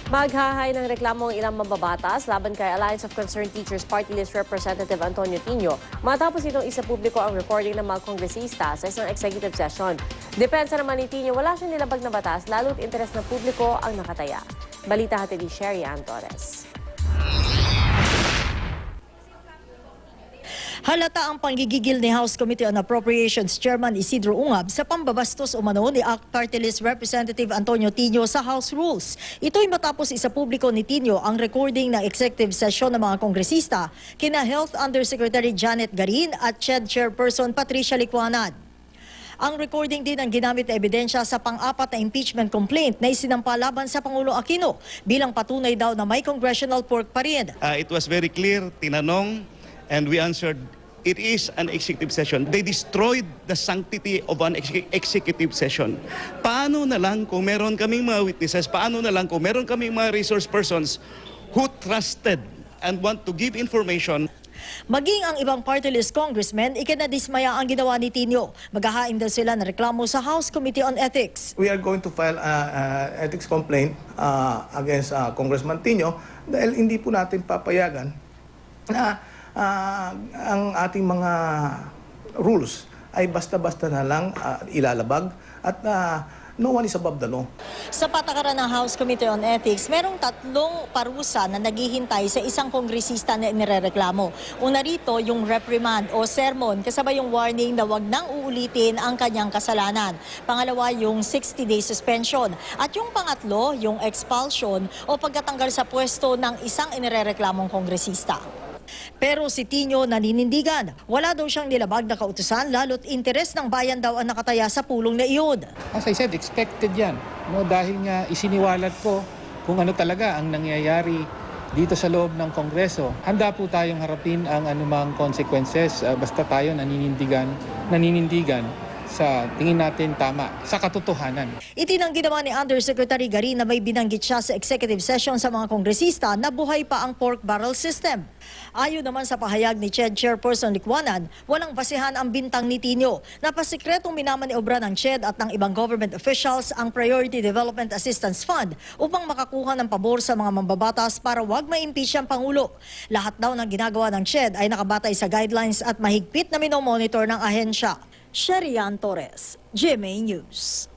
Maghahay ng reklamo ang ilang mambabatas laban kay Alliance of Concerned Teachers Party List Representative Antonio Tino matapos itong isa publiko ang recording ng mga kongresista sa isang executive session. Depensa naman ni Tino, wala siyang nilabag na batas lalo't interes ng publiko ang nakataya. Balita hatid ni Sherry Ann Torres. Halata ang panggigigil ni House Committee on Appropriations Chairman Isidro Ungab sa pambabastos umano ni ACT Party List Representative Antonio Tino sa House Rules. Ito'y matapos isa publiko ni Tino ang recording ng executive session ng mga kongresista kina Health Undersecretary Janet Garin at CHED Chairperson Patricia Licuanad. Ang recording din ang ginamit na ebidensya sa pang-apat na impeachment complaint na isinampa laban sa Pangulo Aquino bilang patunay daw na may congressional pork pa rin. It was very clear, tinanong, and we answered, it is an executive session. They destroyed the sanctity of an executive session. Paano na lang kung meron kaming mga witnesses, paano na lang kung meron kaming mga resource persons who trusted and want to give information. Maging ang ibang party list congressmen, ikinadismaya ang ginawa ni Tino. Maghahain daw sila ng reklamo sa House Committee on Ethics. We are going to file an ethics complaint against Congressman Tino dahil hindi po natin papayagan na ang ating mga rules ay basta-basta na lang ilalabag at no one is above the law. Sa patakaran ng House Committee on Ethics, merong 3 parusa na naghihintay sa isang kongresista na inirereklamo. Una rito, yung reprimand o sermon, kasabay yung warning na wag nang uulitin ang kanyang kasalanan. Pangalawa, yung 60-day suspension. At yung pangatlo, yung expulsion o pagkatanggal sa pwesto ng isang inirereklamong kongresista. Pero si Tino naninindigan. Wala daw siyang nilabag na kautusan lalo't interes ng bayan daw ang nakataya sa pulong na iyon. As I said, expected yan. No, dahil nga isiniwalat ko kung ano talaga ang nangyayari dito sa loob ng Kongreso. Handa po tayong harapin ang anumang consequences basta tayo naninindigan sa tingin natin tama, sa katotohanan. Itinanggi naman ni Undersecretary Garin na may binanggit siya sa executive session sa mga kongresista na buhay pa ang pork barrel system. Ayon naman sa pahayag ni CHED Chairperson Licuanad, walang basehan ang bintang ni Tino. Napasikretong minamaniobra ng CHED at ng ibang government officials ang Priority Development Assistance Fund upang makakuha ng pabor sa mga mambabatas para wag ma-impeach ang Pangulo. Lahat daw ng ginagawa ng CHED ay nakabatay sa guidelines at mahigpit na minomonitor ng ahensya. Sherry Ann Torres, GMA News.